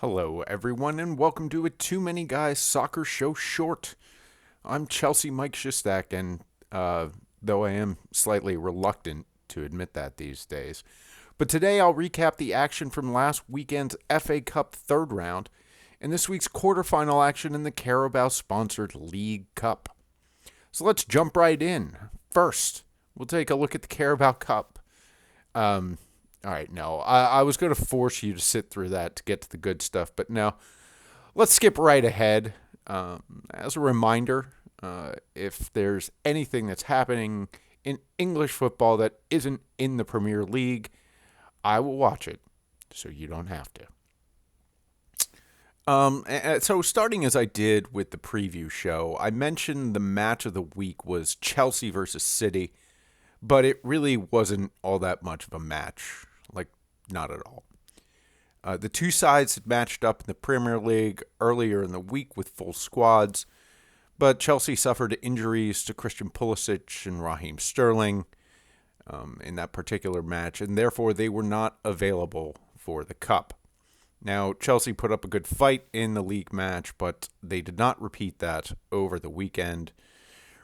Hello, everyone, and welcome to a Too Many Guys Soccer Show Short. I'm Chelsea Mike Shistak, and though I am slightly reluctant to admit that these days, but today I'll recap the action from last weekend's FA Cup third round and this week's quarterfinal action in the Carabao-sponsored League Cup. So let's jump right in. First, we'll take a look at the Carabao Cup. All right, no, I was going to force you to sit through that to get to the good stuff, but no, let's skip right ahead. As a reminder, if there's anything that's happening in English football that isn't in the Premier League, I will watch it, so you don't have to. So starting as I did with the preview show, I mentioned the match of the week was Chelsea versus City, but it really wasn't all that much of a match. Like, not at all. The two sides had matched up in the Premier League earlier in the week with full squads, but Chelsea suffered injuries to Christian Pulisic and Raheem Sterling in that particular match, and therefore they were not available for the Cup. Now, Chelsea put up a good fight in the league match, but they did not repeat that over the weekend.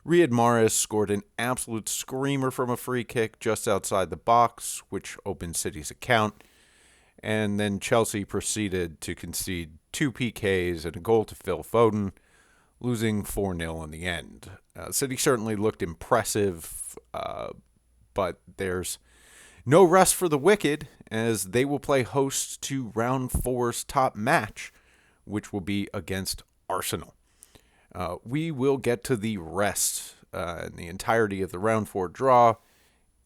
Riyad Mahrez scored an absolute screamer from a free kick just outside the box, which opened City's account. And then Chelsea proceeded to concede 2 PKs and a goal to Phil Foden, losing 4-0 in the end. City certainly looked impressive, but there's no rest for the wicked, as they will play host to round 4's top match, which will be against Arsenal. We will get to the rest and the entirety of the round 4 draw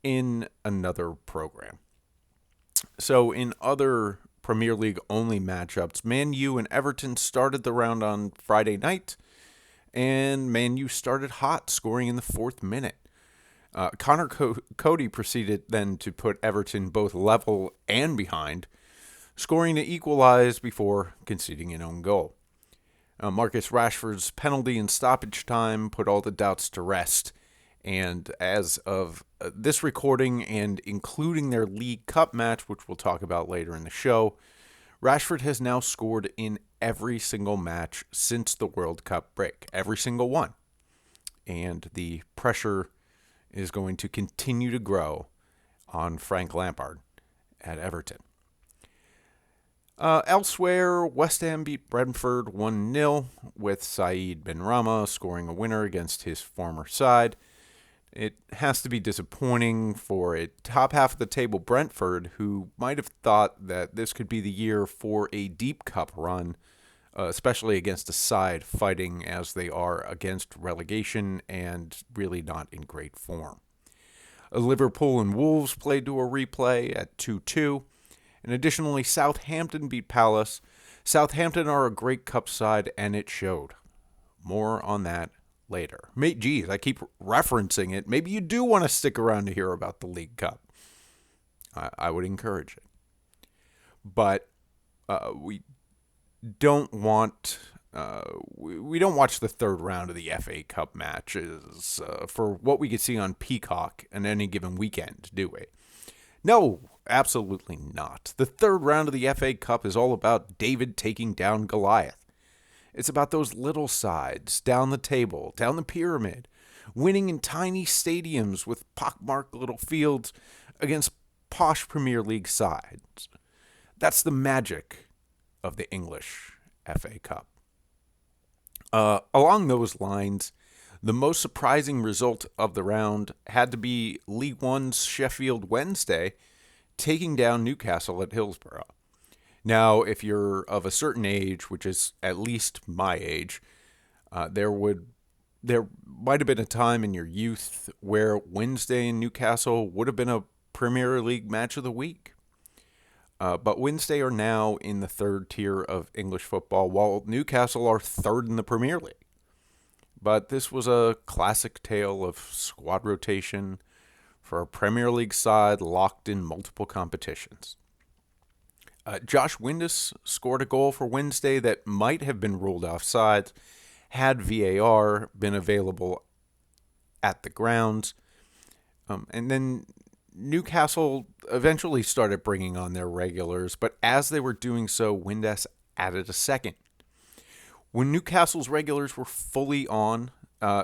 in another program. So in other Premier League only matchups, Man U and Everton started the round on Friday night, and Man U started hot, scoring in the 4th minute. Connor Cody proceeded then to put Everton both level and behind, scoring to equalize before conceding an own goal. Marcus Rashford's penalty in stoppage time put all the doubts to rest, and as of this recording and including their League Cup match, which we'll talk about later in the show, Rashford has now scored in every single match since the World Cup break, every single one, and the pressure is going to continue to grow on Frank Lampard at Everton. Elsewhere, West Ham beat Brentford 1-0, with Saeed Benrahma scoring a winner against his former side. It has to be disappointing for a top half of the table Brentford, who might have thought that this could be the year for a deep cup run, especially against a side fighting as they are against relegation and really not in great form. Liverpool and Wolves played to a replay at 2-2. And additionally, Southampton beat Palace. Southampton are a great cup side, and it showed. More on that later. Geez, I keep referencing it. Maybe you do want to stick around to hear about the League Cup. I would encourage it. But we don't want... we don't watch the third round of the FA Cup matches for what we could see on Peacock on any given weekend, do we? No, absolutely not. The third round of the FA Cup is all about David taking down Goliath. It's about those little sides, down the table, down the pyramid, winning in tiny stadiums with pockmarked little fields against posh Premier League sides. That's the magic of the English FA Cup. Along those lines, the most surprising result of the round had to be League One's Sheffield Wednesday taking down Newcastle at Hillsborough. Now, if you're of a certain age, which is at least my age, there might have been a time in your youth where Wednesday in Newcastle would have been a Premier League match of the week. But Wednesday are now in the third tier of English football, while Newcastle are third in the Premier League. But this was a classic tale of squad rotation for a Premier League side locked in multiple competitions. Josh Windus scored a goal for Wednesday that might have been ruled offside had VAR been available at the grounds. And then Newcastle eventually started bringing on their regulars, but as they were doing so, Windus added a second. When Newcastle's regulars were fully on,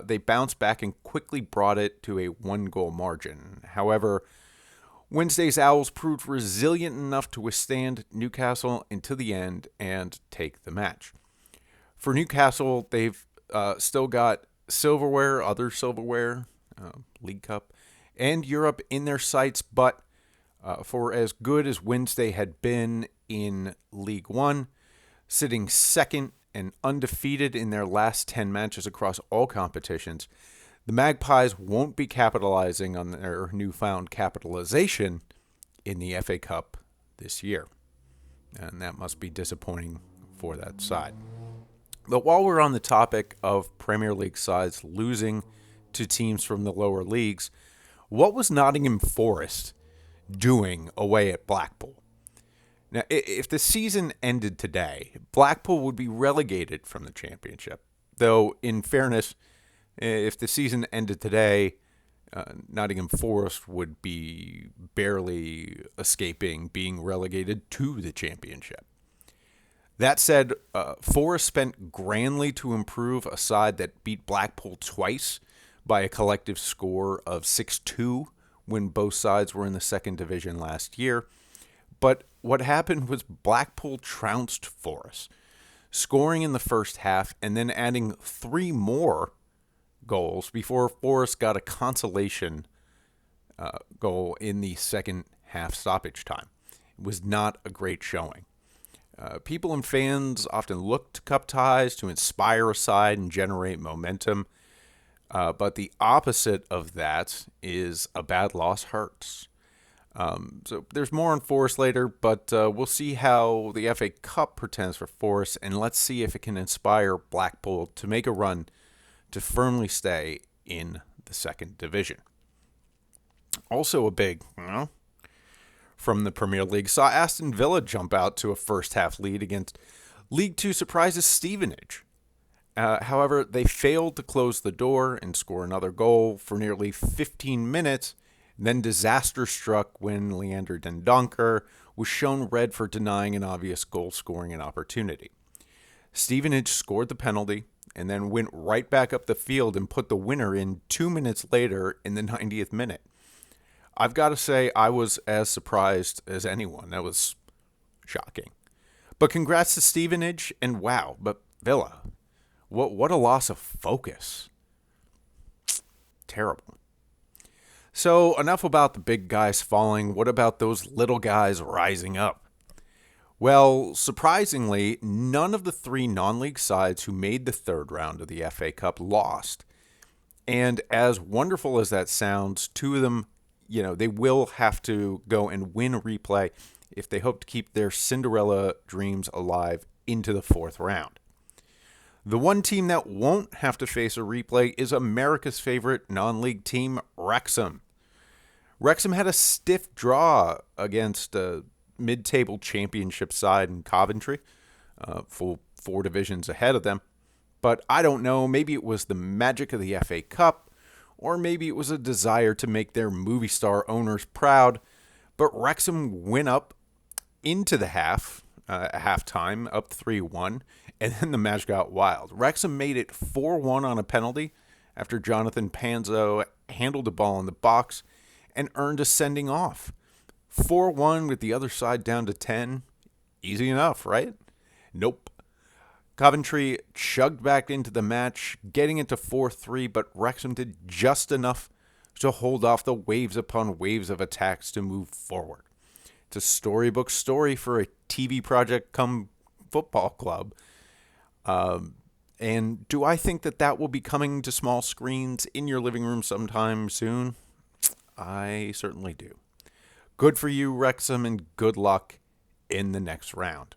they bounced back and quickly brought it to a 1-goal margin. However, Wednesday's Owls proved resilient enough to withstand Newcastle until the end and take the match. For Newcastle, they've still got silverware, other silverware, League Cup, and Europe in their sights, but for as good as Wednesday had been in League One, sitting second and undefeated in their last 10 matches across all competitions, the Magpies won't be capitalizing on their newfound capitalization in the FA Cup this year. And that must be disappointing for that side. But while we're on the topic of Premier League sides losing to teams from the lower leagues, what was Nottingham Forest doing away at Blackpool? Now, if the season ended today, Blackpool would be relegated from the Championship. Though, in fairness, if the season ended today, Nottingham Forest would be barely escaping being relegated to the Championship. That said, Forest spent grandly to improve a side that beat Blackpool twice by a collective score of 6-2 when both sides were in the second division last year. But what happened was Blackpool trounced Forest, scoring in the first half and then adding 3 more goals before Forest got a consolation goal in the second half stoppage time. It was not a great showing. People and fans often look to cup ties to inspire a side and generate momentum, but the opposite of that is a bad loss hurts. So there's more on Forest later, but we'll see how the FA Cup pretends for Forest, and let's see if it can inspire Blackpool to make a run to firmly stay in the second division. Also a big, from the Premier League, saw Aston Villa jump out to a first-half lead against League Two surprises Stevenage. However, they failed to close the door and score another goal for nearly 15 minutes. Then disaster struck when Leander Dendoncker was shown red for denying an obvious goal-scoring opportunity. Stevenage scored the penalty and then went right back up the field and put the winner in 2 minutes later in the 90th minute. I've got to say, I was as surprised as anyone. That was shocking. But congrats to Stevenage, and wow, but Villa, what a loss of focus. Terrible. So enough about the big guys falling. What about those little guys rising up? Well, surprisingly, none of the 3 non-league sides who made the third round of the FA Cup lost. And as wonderful as that sounds, 2 of them, they will have to go and win a replay if they hope to keep their Cinderella dreams alive into the 4th round. The one team that won't have to face a replay is America's favorite non-league team, Wrexham. Wrexham had a stiff draw against a mid-table championship side in Coventry, full 4 divisions ahead of them. But I don't know, maybe it was the magic of the FA Cup, or maybe it was a desire to make their movie star owners proud. But Wrexham went up into the halftime, up 3-1, and then the match got wild. Wrexham made it 4-1 on a penalty after Jonathan Panzo handled the ball in the box and earned a sending off. 4-1 with the other side down to 10. Easy enough, right? Nope. Coventry chugged back into the match, getting into 4-3, but Wrexham did just enough to hold off the waves upon waves of attacks to move forward. It's a storybook story for a TV project come football club. And do I think that will be coming to small screens in your living room sometime soon? I certainly do. Good for you, Wrexham, and good luck in the next round.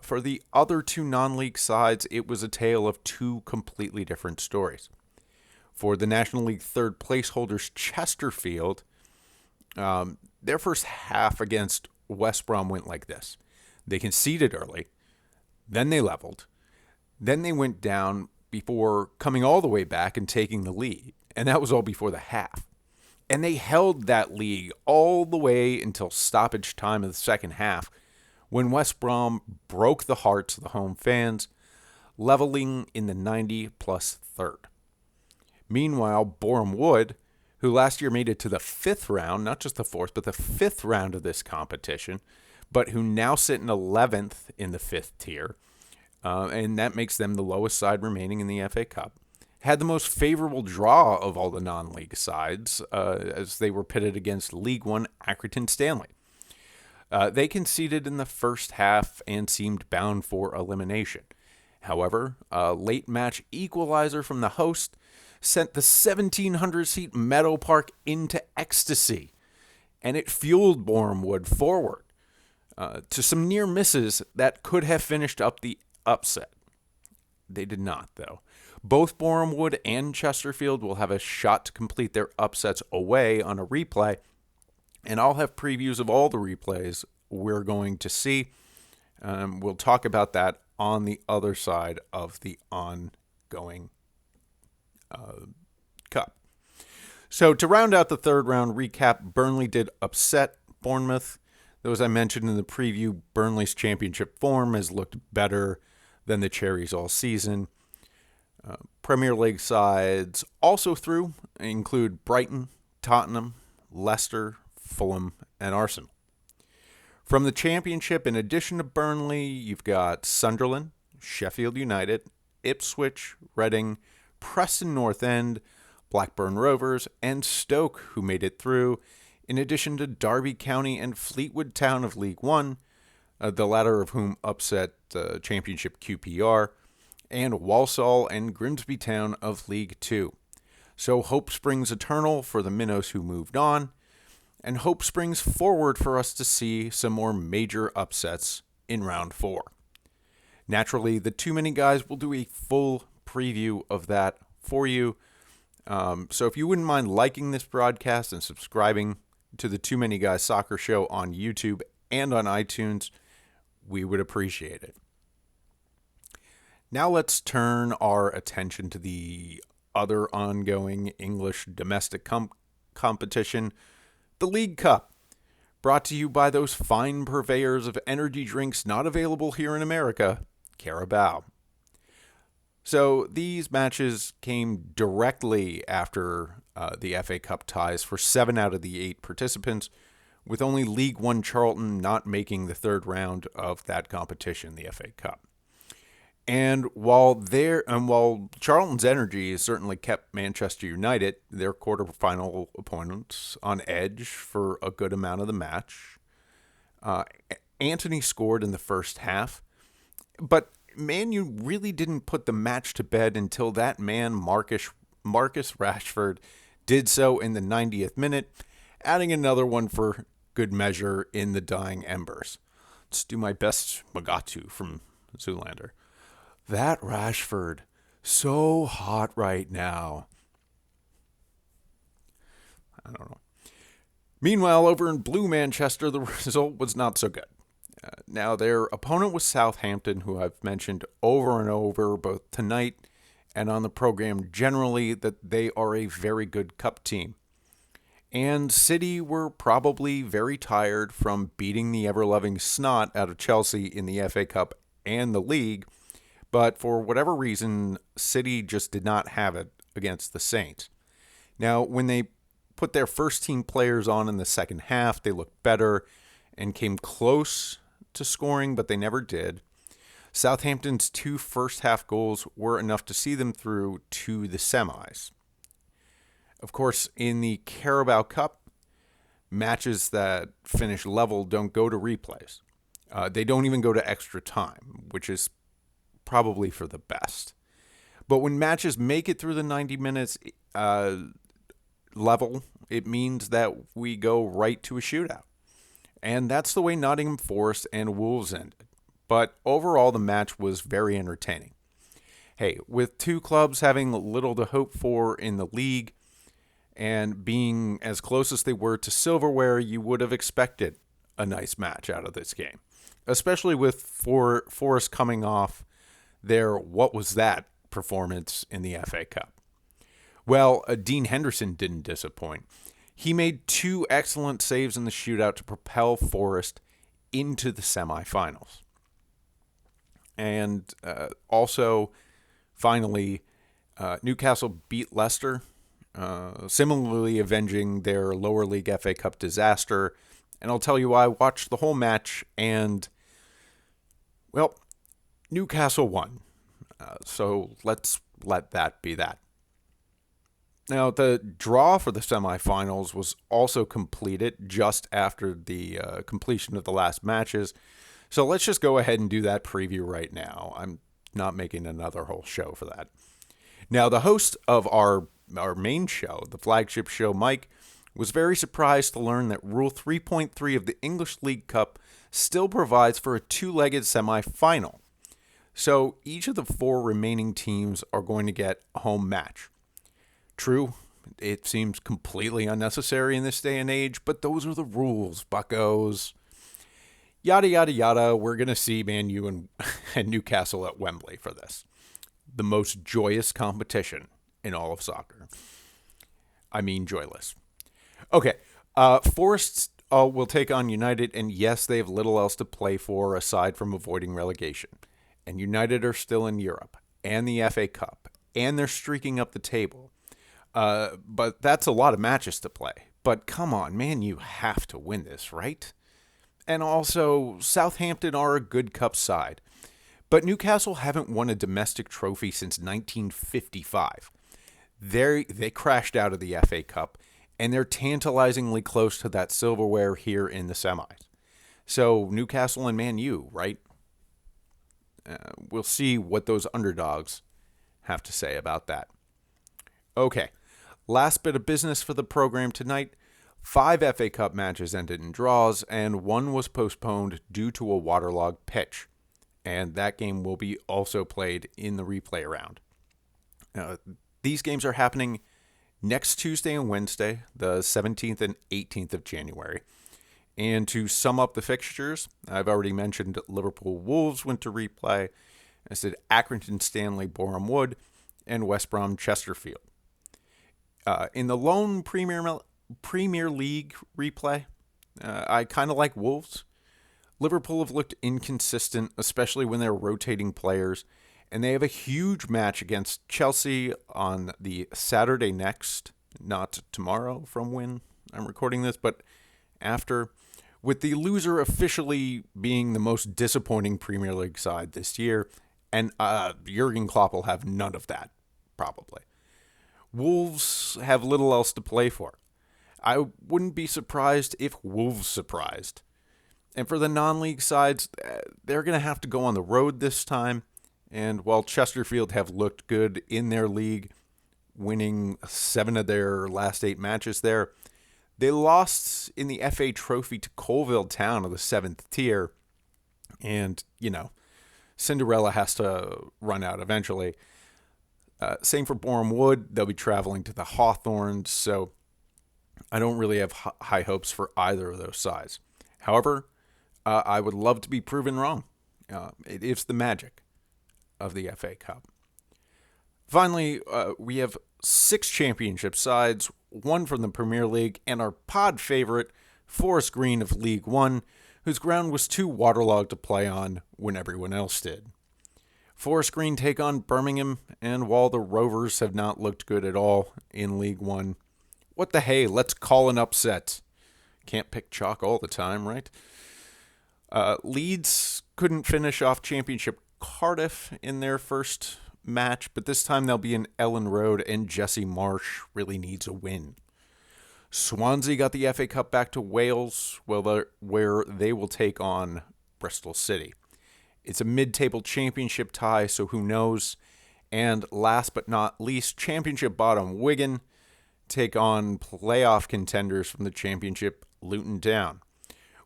For the other 2 non-league sides, it was a tale of 2 completely different stories. For the National League third place holders, Chesterfield, their first half against West Brom went like this. They conceded early, then they leveled, then they went down before coming all the way back and taking the lead, and that was all before the half. And they held that lead all the way until stoppage time of the second half, when West Brom broke the hearts of the home fans, leveling in the 90-plus third. Meanwhile, Boreham Wood, who last year made it to the fifth round, not just the fourth, but the fifth round of this competition, but who now sit in 11th in the fifth tier, and that makes them the lowest side remaining in the FA Cup, had the most favorable draw of all the non-league sides as they were pitted against League One Accrington Stanley. They conceded in the first half and seemed bound for elimination. However, a late match equalizer from the host sent the 1,700-seat Meadow Park into ecstasy, and it fueled Boreham Wood forward to some near misses that could have finished up the upset. They did not, though. Both Boreham Wood and Chesterfield will have a shot to complete their upsets away on a replay, and I'll have previews of all the replays we're going to see. We'll talk about that on the other side of the ongoing Cup. So to round out the third round recap, Burnley did upset Bournemouth. Though, as I mentioned in the preview, Burnley's championship form has looked better than the Cherries all season. Premier League sides also through include Brighton, Tottenham, Leicester, Fulham, and Arsenal. From the Championship, in addition to Burnley, you've got Sunderland, Sheffield United, Ipswich, Reading, Preston North End, Blackburn Rovers, and Stoke, who made it through, in addition to Derby County and Fleetwood Town of League One, the latter of whom upset Championship QPR, and Walsall and Grimsby Town of League Two. So hope springs eternal for the Minnows who moved on, and hope springs forward for us to see some more major upsets in round 4. Naturally, the Too Many Guys will do a full preview of that for you. So if you wouldn't mind liking this broadcast and subscribing to the Too Many Guys Soccer Show on YouTube and on iTunes, we would appreciate it. Now let's turn our attention to the other ongoing English domestic competition, the League Cup, brought to you by those fine purveyors of energy drinks not available here in America, Carabao. So these matches came directly after the FA Cup ties for 7 out of the 8 participants, with only League One Charlton not making the third round of that competition, the FA Cup. And while Charlton's energy certainly kept Manchester United, their quarterfinal opponents, on edge for a good amount of the match, Antony scored in the first half, but Man U really didn't put the match to bed until that man, Marcus Rashford, did so in the 90th minute, adding another one for good measure in the dying embers. Let's do my best Magatu from Zoolander. That Rashford, so hot right now. I don't know. Meanwhile, over in Blue Manchester, the result was not so good. Now, their opponent was Southampton, who I've mentioned over and over, both tonight and on the program generally, that they are a very good cup team. And City were probably very tired from beating the ever-loving snot out of Chelsea in the FA Cup and the league, but for whatever reason, City just did not have it against the Saints. Now, when they put their first-team players on in the second half, they looked better and came close to scoring, but they never did. Southampton's 2 first-half goals were enough to see them through to the semis. Of course, in the Carabao Cup, matches that finish level don't go to replays. They don't even go to extra time, which is probably for the best. But when matches make it through the 90 minutes level, it means that we go right to a shootout. And that's the way Nottingham Forest and Wolves ended. But overall, the match was very entertaining. Hey, with two clubs having little to hope for in the league and being as close as they were to silverware, you would have expected a nice match out of this game. Especially with Forest coming off their what was that performance in the FA Cup. Well, Dean Henderson didn't disappoint. He made 2 excellent saves in the shootout to propel Forest into the semifinals. And also, finally, Newcastle beat Leicester, similarly avenging their lower league FA Cup disaster. And I'll tell you why. I watched the whole match, and, well, Newcastle won. So let's let that be that. Now, the draw for the semifinals was also completed just after the completion of the last matches. So let's just go ahead and do that preview right now. I'm not making another whole show for that. Now, the host of our main show, the flagship show, Mike, was very surprised to learn that Rule 3.3 of the English League Cup still provides for a two-legged semi-final. So each of the four remaining teams are going to get a home match. True, it seems completely unnecessary in this day and age, but those are the rules, buckos. Yada, yada, yada. We're going to see Man U and Newcastle at Wembley for this. The most joyous competition in all of soccer. I mean, joyless. Okay, Forest will take on United, and yes, they have little else to play for aside from avoiding relegation. And United are still in Europe, and the FA Cup, and they're streaking up the table. But that's a lot of matches to play. But come on, man, you have to win this, right? And also, Southampton are a good cup side. But Newcastle haven't won a domestic trophy since 1955. They crashed out of the FA Cup, and they're tantalizingly close to that silverware here in the semis. So Newcastle and Man U, right? We'll see what those underdogs have to say about that. Okay, last bit of business for the program tonight. 5 FA Cup matches ended in draws, and 1 was postponed due to a waterlogged pitch. And that game will be also played in the replay round. These games are happening next Tuesday and Wednesday, the 17th and 18th of January. And to sum up the fixtures, I've already mentioned Liverpool Wolves went to replay. I said Accrington Stanley Boreham Wood and West Brom Chesterfield. In the lone Premier League replay, I kind of like Wolves. Liverpool have looked inconsistent, especially when they're rotating players, and they have a huge match against Chelsea on the Saturday next, not tomorrow from when I'm recording this, but after, with the loser officially being the most disappointing Premier League side this year, and Jurgen Klopp will have none of that, probably. Wolves have little else to play for. I wouldn't be surprised if Wolves surprised. And for the non-league sides, they're going to have to go on the road this time. And while Chesterfield have looked good in their league, winning 7 of their last 8 matches there, they lost in the FA Trophy to Colville Town of the 7th tier. And, Cinderella has to run out eventually. Same for Boreham Wood. They'll be traveling to the Hawthorns, so I don't really have high hopes for either of those sides. However, I would love to be proven wrong. It's the magic of the FA Cup. Finally, we have 6 championship sides, 1 from the Premier League, and our pod favorite, Forest Green of League One, whose ground was too waterlogged to play on when everyone else did. Forest Green take on Birmingham, and while the Rovers have not looked good at all in League One, what the hey, let's call an upset. Can't pick chalk all the time, right? Leeds couldn't finish off Championship Cardiff in their first match, but this time they'll be in Ellen Road, and Jesse Marsh really needs a win. Swansea got the FA Cup back to Wales, where they will take on Bristol City. It's a mid-table championship tie, so who knows? And last but not least, championship bottom Wigan take on playoff contenders from the championship, Luton Town.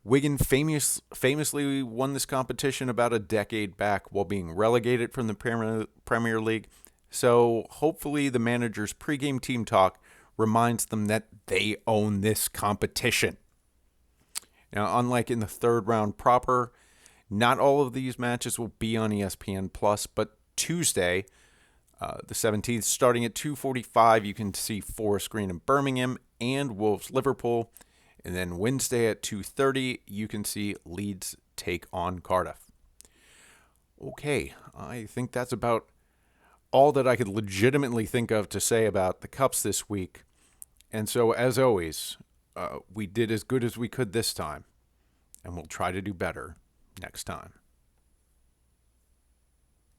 Wigan famously won this competition about a decade back while being relegated from the Premier League, so hopefully the manager's pregame team talk reminds them that they own this competition. Now, unlike in the third round proper, not all of these matches will be on ESPN+, but Tuesday, the 17th, starting at 2:45, you can see Forest Green and Birmingham and Wolves Liverpool. And then Wednesday at 2:30, you can see Leeds take on Cardiff. Okay, I think that's about all that I could legitimately think of to say about the Cups this week. And so, as always, we did as good as we could this time, and we'll try to do better next time.